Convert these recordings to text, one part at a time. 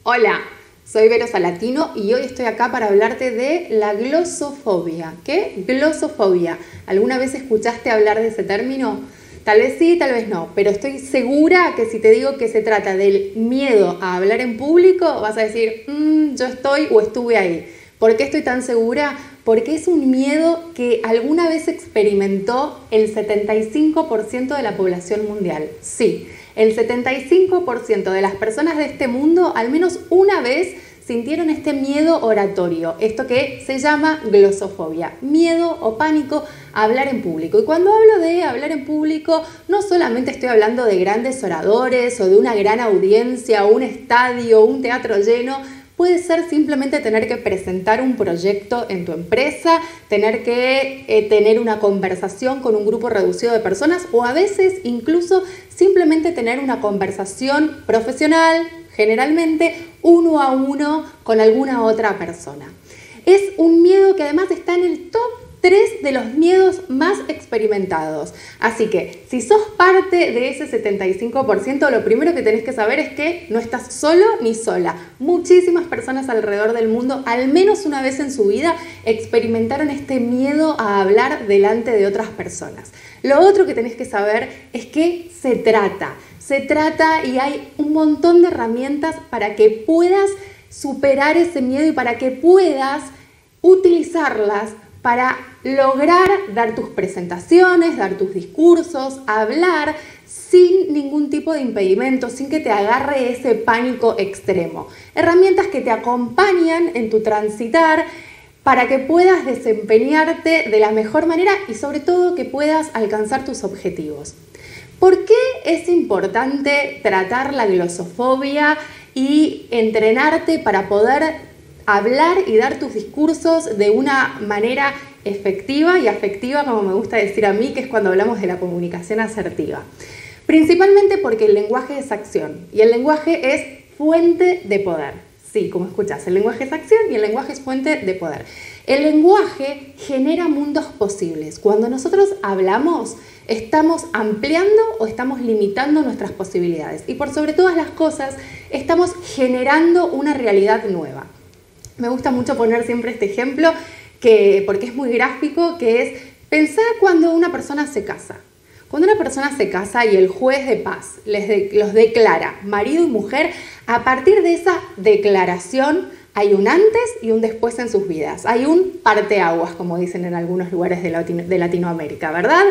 Hola, soy Vero Salatino y hoy estoy acá para hablarte de la glosofobia. ¿Qué? Glosofobia. ¿Alguna vez escuchaste hablar de ese término? Tal vez sí, tal vez no, pero estoy segura que si te digo que se trata del miedo a hablar en público, vas a decir, yo estoy o estuve ahí. ¿Por qué estoy tan segura? Porque es un miedo que alguna vez experimentó el 75% de la población mundial. Sí, el 75% de las personas de este mundo al menos una vez sintieron este miedo oratorio, esto que se llama glosofobia, miedo o pánico a hablar en público. Y cuando hablo de hablar en público, no solamente estoy hablando de grandes oradores o de una gran audiencia, un estadio, un teatro lleno. Puede ser simplemente tener que presentar un proyecto en tu empresa, tener que tener una conversación con un grupo reducido de personas o a veces incluso simplemente tener una conversación profesional, generalmente uno a uno con alguna otra persona. Es un miedo que además está en el top 3 de los miedos más experimentados. Así que si sos parte de ese 75%, lo primero que tenés que saber es que no estás solo ni sola. Muchísimas personas alrededor del mundo, al menos una vez en su vida, experimentaron este miedo a hablar delante de otras personas. Lo otro que tenés que saber es que se trata y hay un montón de herramientas para que puedas superar ese miedo y para que puedas utilizarlas para lograr dar tus presentaciones, dar tus discursos, hablar sin ningún tipo de impedimento, sin que te agarre ese pánico extremo. Herramientas que te acompañan en tu transitar para que puedas desempeñarte de la mejor manera y sobre todo que puedas alcanzar tus objetivos. ¿Por qué es importante tratar la glosofobia y entrenarte para poder hablar y dar tus discursos de una manera efectiva y afectiva, como me gusta decir a mí, que es cuando hablamos de la comunicación asertiva? Principalmente porque el lenguaje es acción y el lenguaje es fuente de poder. Sí, como escuchas, el lenguaje es acción y el lenguaje es fuente de poder. El lenguaje genera mundos posibles. Cuando nosotros hablamos, estamos ampliando o estamos limitando nuestras posibilidades. Y por sobre todas las cosas, estamos generando una realidad nueva. Me gusta mucho poner siempre este ejemplo porque es muy gráfico, que es pensar cuando una persona se casa. Cuando una persona se casa y el juez de paz los declara marido y mujer, a partir de esa declaración hay un antes y un después en sus vidas. Hay un parteaguas, como dicen en algunos lugares de Latinoamérica, ¿verdad?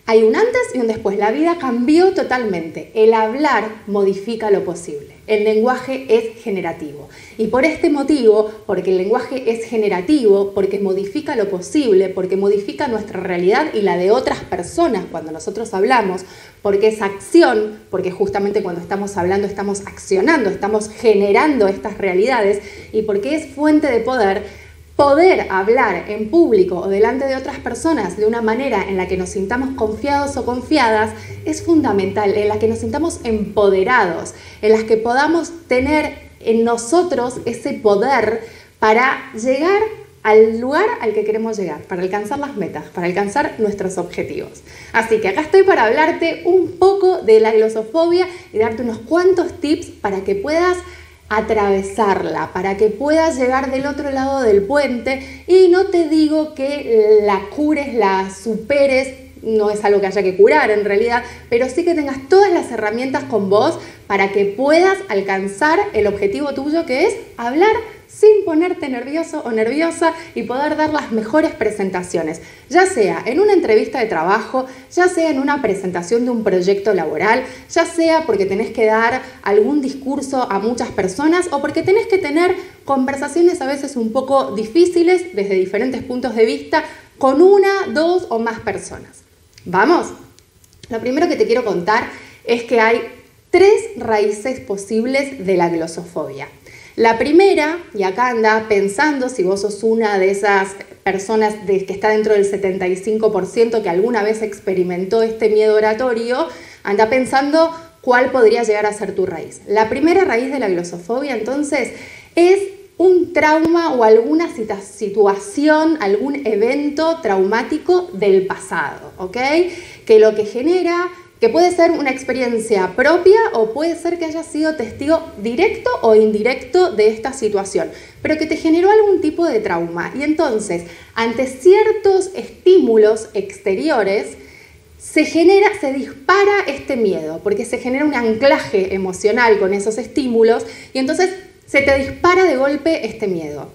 Hay un antes y un después. La vida cambió totalmente. El hablar modifica lo posible. El lenguaje es generativo. Y por este motivo, porque el lenguaje es generativo, porque modifica lo posible, porque modifica nuestra realidad y la de otras personas cuando nosotros hablamos, porque es acción, porque justamente cuando estamos hablando estamos accionando, estamos generando estas realidades, y porque es fuente de poder. Poder hablar en público o delante de otras personas de una manera en la que nos sintamos confiados o confiadas es fundamental, en la que nos sintamos empoderados, en las que podamos tener en nosotros ese poder para llegar al lugar al que queremos llegar, para alcanzar las metas, para alcanzar nuestros objetivos. Así que acá estoy para hablarte un poco de la glosofobia y darte unos cuantos tips para que puedas atravesarla, para que puedas llegar del otro lado del puente. Y no te digo que la cures, la superes, no es algo que haya que curar en realidad, pero sí que tengas todas las herramientas con vos para que puedas alcanzar el objetivo tuyo, que es hablar sin ponerte nervioso o nerviosa y poder dar las mejores presentaciones, ya sea en una entrevista de trabajo, ya sea en una presentación de un proyecto laboral, ya sea porque tenés que dar algún discurso a muchas personas o porque tenés que tener conversaciones a veces un poco difíciles desde diferentes puntos de vista con una, dos o más personas. ¿Vamos? Lo primero que te quiero contar es que hay 3 raíces posibles de la glosofobia. La primera, y acá anda pensando si vos sos una de esas personas que está dentro del 75% que alguna vez experimentó este miedo oratorio, anda pensando cuál podría llegar a ser tu raíz. La primera raíz de la glosofobia, entonces, es un trauma o alguna situación, algún evento traumático del pasado, ¿ok? Que lo que genera que puede ser una experiencia propia o puede ser que hayas sido testigo directo o indirecto de esta situación, pero que te generó algún tipo de trauma. Y entonces, ante ciertos estímulos exteriores, se dispara este miedo, porque se genera un anclaje emocional con esos estímulos y entonces se te dispara de golpe este miedo.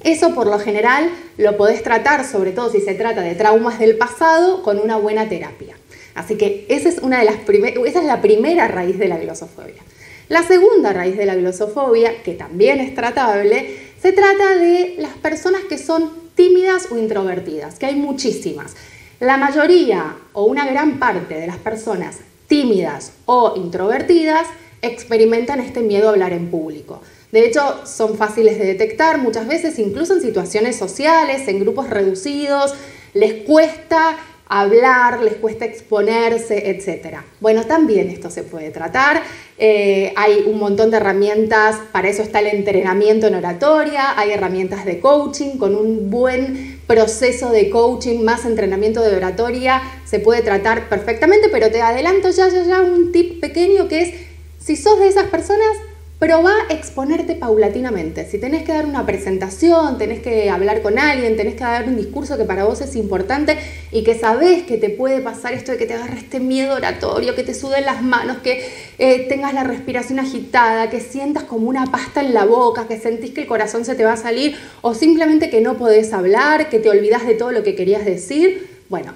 Eso por lo general lo podés tratar, sobre todo si se trata de traumas del pasado, con una buena terapia. Así que esa es la primera raíz de la glosofobia. La segunda raíz de la glosofobia, que también es tratable, se trata de las personas que son tímidas o introvertidas, que hay muchísimas. La mayoría o una gran parte de las personas tímidas o introvertidas experimentan este miedo a hablar en público. De hecho, son fáciles de detectar muchas veces, incluso en situaciones sociales, en grupos reducidos, les cuesta hablar, les cuesta exponerse, etc. Bueno, también esto se puede tratar. Hay un montón de herramientas, para eso está el entrenamiento en oratoria, hay herramientas de coaching, con un buen proceso de coaching más entrenamiento de oratoria se puede tratar perfectamente, pero te adelanto ya un tip pequeño que es, si sos de esas personas, probá exponerte paulatinamente. Si tenés que dar una presentación, tenés que hablar con alguien, tenés que dar un discurso que para vos es importante y que sabés que te puede pasar esto de que te agarre este miedo oratorio, que te suden las manos, que tengas la respiración agitada, que sientas como una pasta en la boca, que sentís que el corazón se te va a salir o simplemente que no podés hablar, que te olvidás de todo lo que querías decir. Bueno,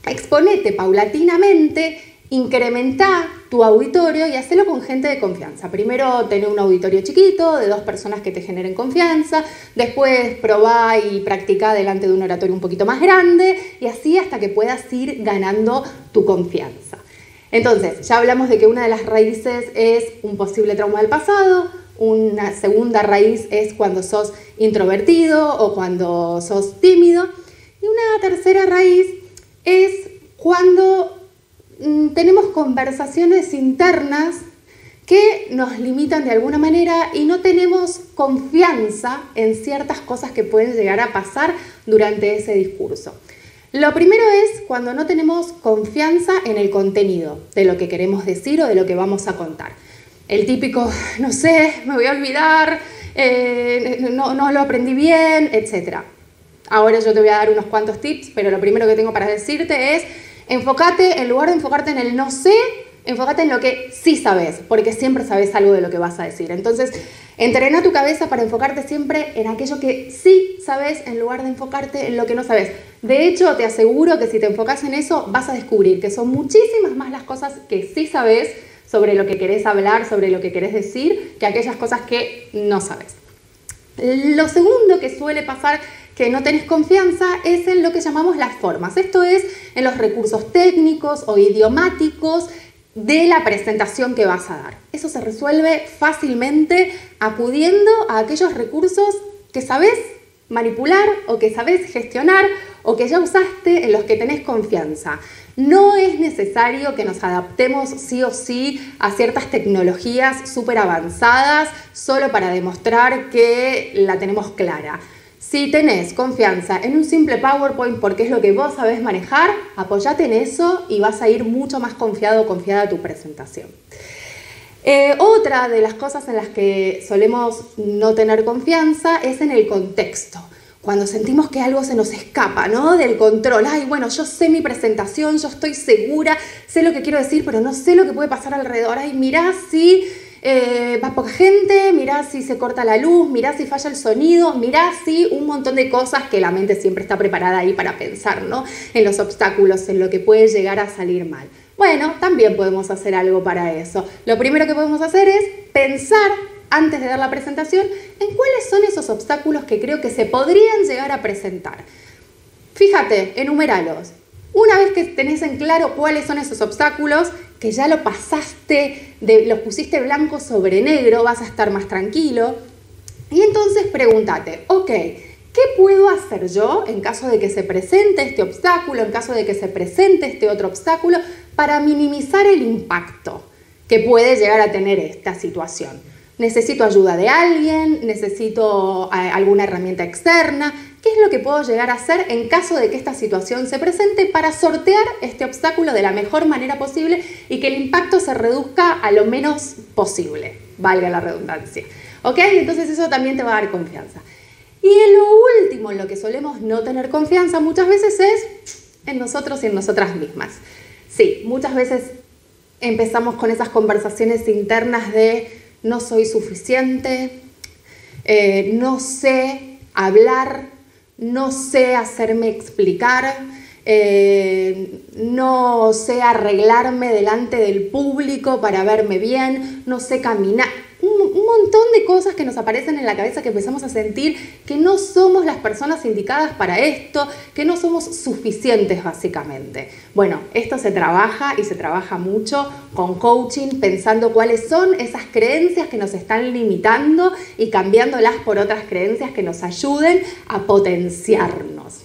exponete paulatinamente, incrementá tu auditorio y hacelo con gente de confianza. Primero tener un auditorio chiquito, de 2 personas que te generen confianza, después probá y practicá delante de un oratorio un poquito más grande y así hasta que puedas ir ganando tu confianza. Entonces, ya hablamos de que una de las raíces es un posible trauma del pasado, una segunda raíz es cuando sos introvertido o cuando sos tímido y una tercera raíz es cuando tenemos conversaciones internas que nos limitan de alguna manera y no tenemos confianza en ciertas cosas que pueden llegar a pasar durante ese discurso. Lo primero es cuando no tenemos confianza en el contenido de lo que queremos decir o de lo que vamos a contar. El típico, no sé, me voy a olvidar, no lo aprendí bien, etc. Ahora yo te voy a dar unos cuantos tips, pero lo primero que tengo para decirte es enfócate, en lugar de enfocarte en el no sé, enfócate en lo que sí sabes, porque siempre sabes algo de lo que vas a decir. Entonces, entrena tu cabeza para enfocarte siempre en aquello que sí sabes, en lugar de enfocarte en lo que no sabes. De hecho, te aseguro que si te enfocas en eso, vas a descubrir que son muchísimas más las cosas que sí sabes sobre lo que querés hablar, sobre lo que querés decir, que aquellas cosas que no sabes. Lo segundo que suele pasar que no tenés confianza es en lo que llamamos las formas. Esto es en los recursos técnicos o idiomáticos de la presentación que vas a dar. Eso se resuelve fácilmente acudiendo a aquellos recursos que sabés manipular o que sabés gestionar o que ya usaste, en los que tenés confianza. No es necesario que nos adaptemos sí o sí a ciertas tecnologías súper avanzadas solo para demostrar que la tenemos clara. Si tenés confianza en un simple PowerPoint porque es lo que vos sabés manejar, apoyate en eso y vas a ir mucho más confiado o confiada a tu presentación. Otra de las cosas en las que solemos no tener confianza es en el contexto. Cuando sentimos que algo se nos escapa, ¿no? Del control. Ay, bueno, yo sé mi presentación, yo estoy segura, sé lo que quiero decir, pero no sé lo que puede pasar alrededor. Ay, mirá si va poca gente, mirá si se corta la luz, mirá si falla el sonido, mirá si un montón de cosas que la mente siempre está preparada ahí para pensar, ¿no? En los obstáculos, en lo que puede llegar a salir mal. Bueno, también podemos hacer algo para eso. Lo primero que podemos hacer es pensar, antes de dar la presentación, en cuáles son esos obstáculos que creo que se podrían llegar a presentar. Fíjate, enuméralos. Una vez que tenés en claro cuáles son esos obstáculos, que ya lo pasaste, los pusiste blanco sobre negro, vas a estar más tranquilo. Y entonces pregúntate, ok, ¿qué puedo hacer yo en caso de que se presente este obstáculo, en caso de que se presente este otro obstáculo, para minimizar el impacto que puede llegar a tener esta situación? necesito ayuda de alguien, necesito alguna herramienta externa. ¿Qué es lo que puedo llegar a hacer en caso de que esta situación se presente para sortear este obstáculo de la mejor manera posible y que el impacto se reduzca a lo menos posible? Valga la redundancia. ¿Ok? Entonces eso también te va a dar confianza. Y lo último en lo que solemos no tener confianza muchas veces es en nosotros y en nosotras mismas. Sí, muchas veces empezamos con esas conversaciones internas de no soy suficiente, no sé hablar, no sé hacerme explicar, no sé arreglarme delante del público para verme bien, no sé caminar. Un montón de cosas que nos aparecen en la cabeza que empezamos a sentir que no somos las personas indicadas para esto, que no somos suficientes básicamente. Bueno, esto se trabaja y se trabaja mucho con coaching, pensando cuáles son esas creencias que nos están limitando y cambiándolas por otras creencias que nos ayuden a potenciarnos.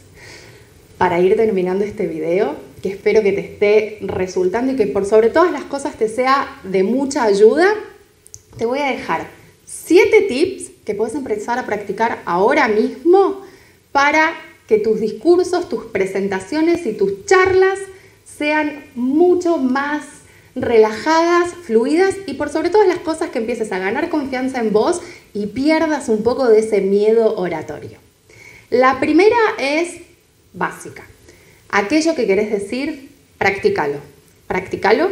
Para ir terminando este video, que espero que te esté resultando y que por sobre todas las cosas te sea de mucha ayuda, te voy a dejar 7 tips que puedes empezar a practicar ahora mismo para que tus discursos, tus presentaciones y tus charlas sean mucho más relajadas, fluidas y por sobre todas las cosas que empieces a ganar confianza en vos y pierdas un poco de ese miedo oratorio. La primera es básica. Aquello que querés decir, practícalo. Practícalo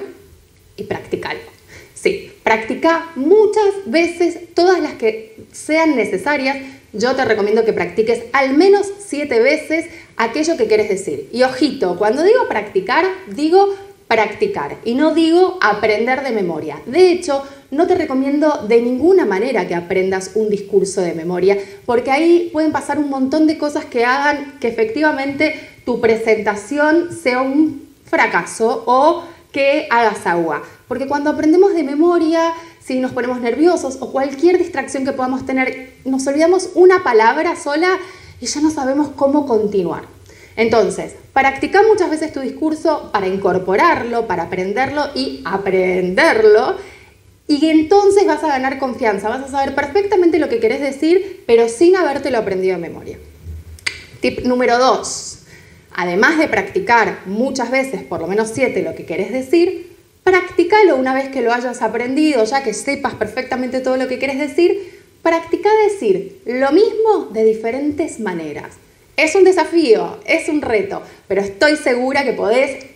y practícalo. Sí, practica muchas veces, todas las que sean necesarias. Yo te recomiendo que practiques al menos 7 veces aquello que quieres decir. Y ojito, cuando digo practicar y no digo aprender de memoria. De hecho, no te recomiendo de ninguna manera que aprendas un discurso de memoria, porque ahí pueden pasar un montón de cosas que hagan que efectivamente tu presentación sea un fracaso o que hagas agua. Porque cuando aprendemos de memoria, si nos ponemos nerviosos o cualquier distracción que podamos tener, nos olvidamos una palabra sola y ya no sabemos cómo continuar. Entonces, practica muchas veces tu discurso para incorporarlo, para aprenderlo y aprenderlo. Y entonces vas a ganar confianza, vas a saber perfectamente lo que querés decir, pero sin habértelo aprendido de memoria. Tip número 2. Además de practicar muchas veces, por lo menos 7, lo que querés decir, practícalo una vez que lo hayas aprendido, ya que sepas perfectamente todo lo que querés decir, practica decir lo mismo de diferentes maneras. Es un desafío, es un reto, pero estoy segura que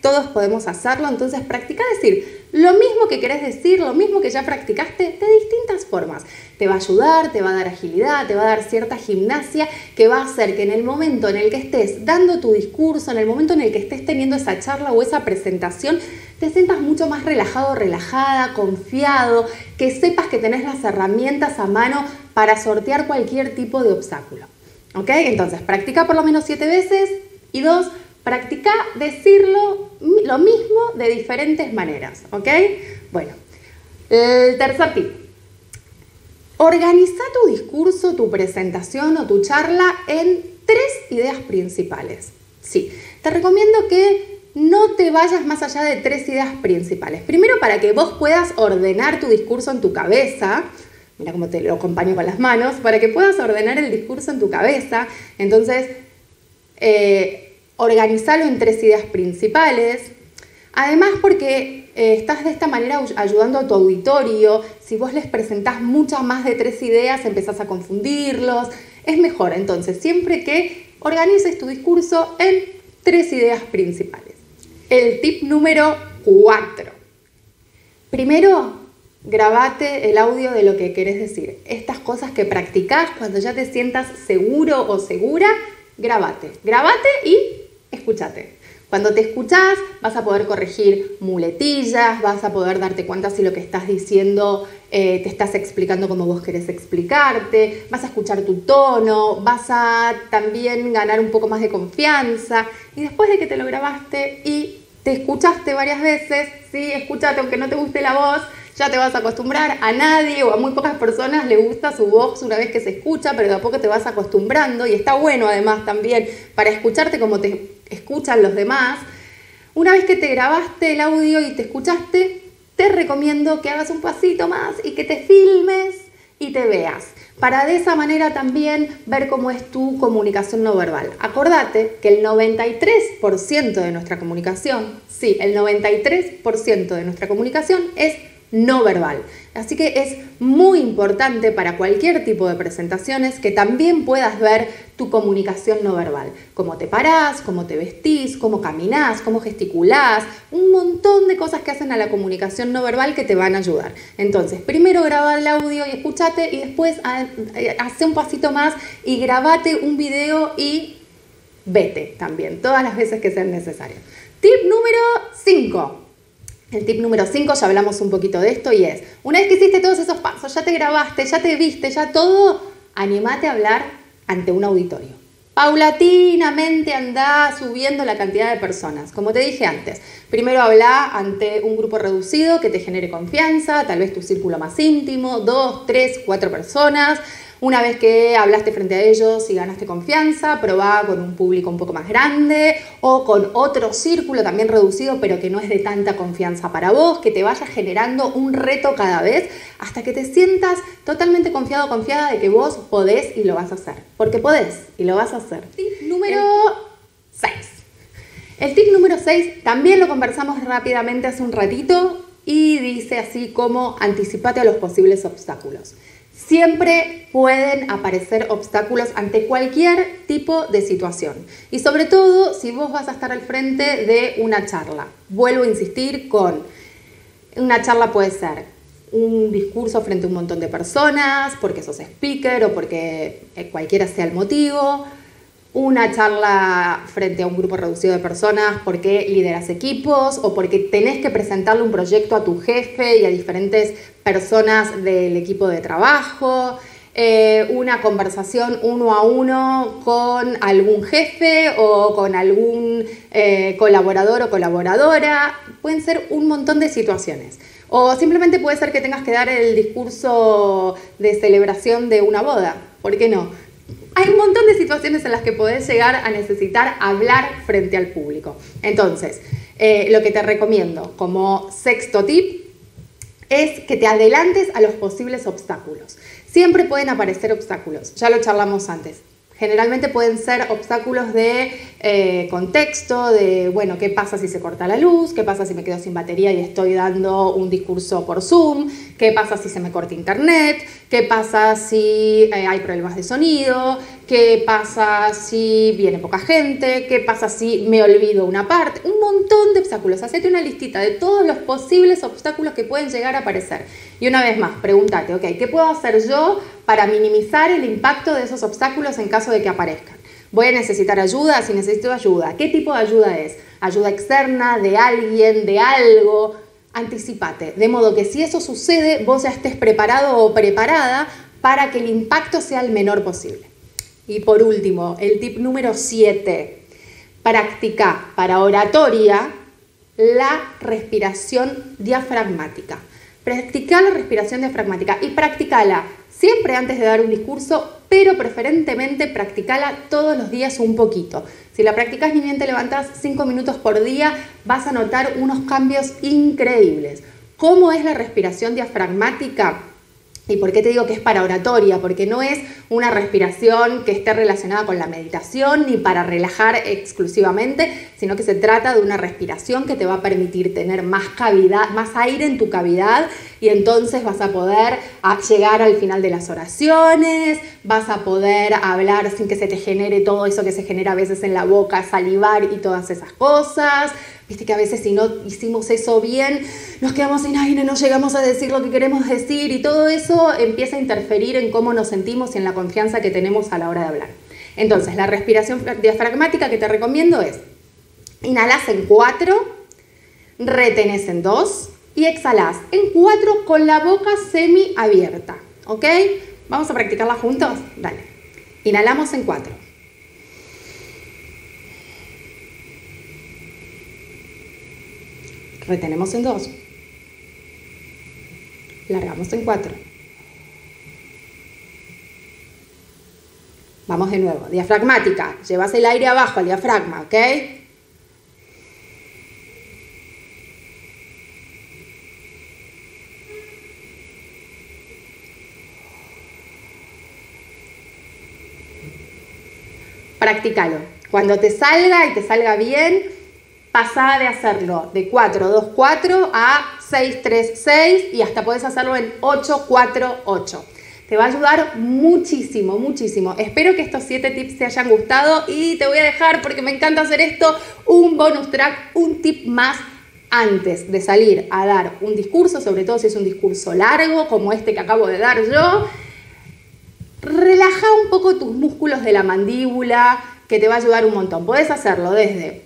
todos podemos hacerlo, entonces practica decir lo mismo que querés decir, lo mismo que ya practicaste de distintas formas. Te va a ayudar, te va a dar agilidad, te va a dar cierta gimnasia que va a hacer que en el momento en el que estés dando tu discurso, en el momento en el que estés teniendo esa charla o esa presentación, te sientas mucho más relajado, relajada, confiado, que sepas que tenés las herramientas a mano para sortear cualquier tipo de obstáculo. ¿Ok? Entonces, practica por lo menos 7 veces. Y 2, practica decirlo lo mismo de diferentes maneras. ¿Ok? Bueno, el tercer tip. Organiza tu discurso, tu presentación o tu charla en 3 ideas principales. Sí, te recomiendo que no te vayas más allá de 3 ideas principales. Primero, para que vos puedas ordenar tu discurso en tu cabeza. Mira cómo te lo acompaño con las manos, para que puedas ordenar el discurso en tu cabeza. Entonces, organizalo en 3 ideas principales. Además, porque estás de esta manera ayudando a tu auditorio. Si vos les presentás muchas más de 3 ideas, empezás a confundirlos. Es mejor, entonces, siempre que organices tu discurso en 3 ideas principales. El tip número 4. Primero, grabate el audio de lo que querés decir. Estas cosas que practicás cuando ya te sientas seguro o segura, grabate y escúchate. Cuando te escuchás vas a poder corregir muletillas, vas a poder darte cuenta si lo que estás diciendo te estás explicando como vos querés explicarte, vas a escuchar tu tono, vas a también ganar un poco más de confianza. Y después de que te lo grabaste y te escuchaste varias veces, sí, escúchate aunque no te guste la voz, ya te vas a acostumbrar. A nadie o a muy pocas personas le gusta su voz una vez que se escucha, pero de a poco te vas acostumbrando y está bueno además también para escucharte como te escuchan los demás. Una vez que te grabaste el audio y te escuchaste, te recomiendo que hagas un pasito más y que te filmes y te veas, para de esa manera también ver cómo es tu comunicación no verbal. Acordate que el 93% de nuestra comunicación, sí, el 93% de nuestra comunicación es no verbal. Así que es muy importante para cualquier tipo de presentaciones que también puedas ver tu comunicación no verbal. Cómo te parás, cómo te vestís, cómo caminás, cómo gesticulás, un montón de cosas que hacen a la comunicación no verbal que te van a ayudar. Entonces, primero graba el audio y escúchate y después hace un pasito más y grabate un video y vete también, todas las veces que sean necesarias. Tip número 5. El tip número 5, ya hablamos un poquito de esto y es, una vez que hiciste todos esos pasos, ya te grabaste, ya te viste, ya todo, animate a hablar ante un auditorio. Paulatinamente andá subiendo la cantidad de personas. Como te dije antes, primero habla ante un grupo reducido que te genere confianza, tal vez tu círculo más íntimo, 2, 3, 4 personas. Una vez que hablaste frente a ellos y ganaste confianza, probá con un público un poco más grande o con otro círculo también reducido, pero que no es de tanta confianza para vos, que te vaya generando un reto cada vez hasta que te sientas totalmente confiado o confiada de que vos podés y lo vas a hacer. Porque podés y lo vas a hacer. Tip número 6. El tip número 6 también lo conversamos rápidamente hace un ratito y dice así como anticipate a los posibles obstáculos. Siempre pueden aparecer obstáculos ante cualquier tipo de situación y sobre todo si vos vas a estar al frente de una charla. Vuelvo a insistir con una charla puede ser un discurso frente a un montón de personas, porque sos speaker o porque cualquiera sea el motivo. Una charla frente a un grupo reducido de personas porque lideras equipos o porque tenés que presentarle un proyecto a tu jefe y a diferentes personas del equipo de trabajo. Una conversación uno a uno con algún jefe o con algún colaborador o colaboradora. Pueden ser un montón de situaciones. O simplemente puede ser que tengas que dar el discurso de celebración de una boda. ¿Por qué no? Hay un montón de situaciones en las que podés llegar a necesitar hablar frente al público. Entonces, lo que te recomiendo como sexto tip es que te adelantes a los posibles obstáculos. Siempre pueden aparecer obstáculos, ya lo charlamos antes. Generalmente pueden ser obstáculos de contexto, de, bueno, ¿qué pasa si se corta la luz? ¿Qué pasa si me quedo sin batería y estoy dando un discurso por Zoom? ¿Qué pasa si se me corta internet? ¿Qué pasa si hay problemas de sonido? ¿Qué pasa si viene poca gente? ¿Qué pasa si me olvido una parte? Un montón de obstáculos. Hacete una listita de todos los posibles obstáculos que pueden llegar a aparecer. Y una vez más, pregúntate, ok, ¿qué puedo hacer yo para minimizar el impacto de esos obstáculos en caso de que aparezcan? ¿Voy a necesitar ayuda? Si necesito ayuda, ¿qué tipo de ayuda es? ¿Ayuda externa, de alguien, de algo? Anticipate, de modo que si eso sucede, vos ya estés preparado o preparada para que el impacto sea el menor posible. Y por último, el tip número 7, practica para oratoria la respiración diafragmática. Practica la respiración diafragmática y practicala siempre antes de dar un discurso, pero preferentemente practicala todos los días un poquito. Si la practicas ni bien te levantás 5 minutos por día, vas a notar unos cambios increíbles. ¿Cómo es la respiración diafragmática? ¿Y por qué te digo que es para oratoria? Porque no es una respiración que esté relacionada con la meditación ni para relajar exclusivamente, sino que se trata de una respiración que te va a permitir tener más cavidad, más aire en tu cavidad y entonces vas a poder llegar al final de las oraciones, vas a poder hablar sin que se te genere todo eso que se genera a veces en la boca, salivar y todas esas cosas. Viste que a veces si no hicimos eso bien, nos quedamos sin aire, no llegamos a decir lo que queremos decir y todo eso empieza a interferir en cómo nos sentimos y en la confianza que tenemos a la hora de hablar. Entonces, la respiración diafragmática que te recomiendo es, inhalás en 4, retenés en 2 y exhalás en 4 con la boca semiabierta, ¿ok? ¿Vamos a practicarla juntos? Dale. Inhalamos en 4. Retenemos en 2. Largamos en 4. Vamos de nuevo. Diafragmática. Llevas el aire abajo al diafragma, ¿ok? practícalo. Cuando te salga y te salga bien, pasá de hacerlo de 4-2-4 a 6-3-6 y hasta podés hacerlo en 8-4-8. Te va a ayudar muchísimo, muchísimo. Espero que estos 7 tips te hayan gustado y te voy a dejar, porque me encanta hacer esto, un bonus track, un tip más antes de salir a dar un discurso, sobre todo si es un discurso largo como este que acabo de dar yo. Relaja un poco tus músculos de la mandíbula, que te va a ayudar un montón. Podés hacerlo desde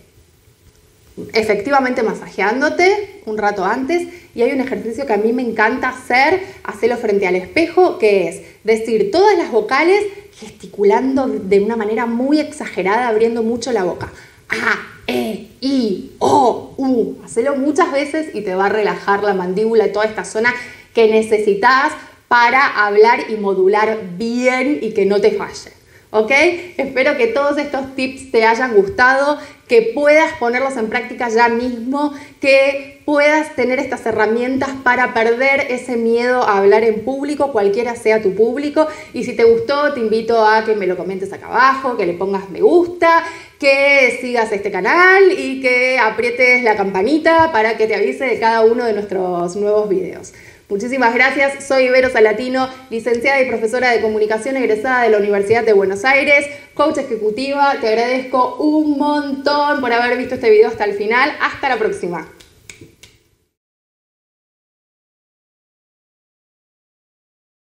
efectivamente masajeándote un rato antes, y hay un ejercicio que a mí me encanta hacerlo frente al espejo, que es decir todas las vocales gesticulando de una manera muy exagerada, abriendo mucho la boca. A, E, I, O, U. Hacelo muchas veces y te va a relajar la mandíbula y toda esta zona que necesitas para hablar y modular bien y que no te falle. ¿Ok? Espero que todos estos tips te hayan gustado, que puedas ponerlos en práctica ya mismo, que puedas tener estas herramientas para perder ese miedo a hablar en público, cualquiera sea tu público. Y si te gustó, te invito a que me lo comentes acá abajo, que le pongas me gusta, que sigas este canal y que aprietes la campanita para que te avise de cada uno de nuestros nuevos videos. Muchísimas gracias, soy Vero Salatino, licenciada y profesora de comunicación egresada de la Universidad de Buenos Aires, coach ejecutiva. Te agradezco un montón por haber visto este video hasta el final. Hasta la próxima.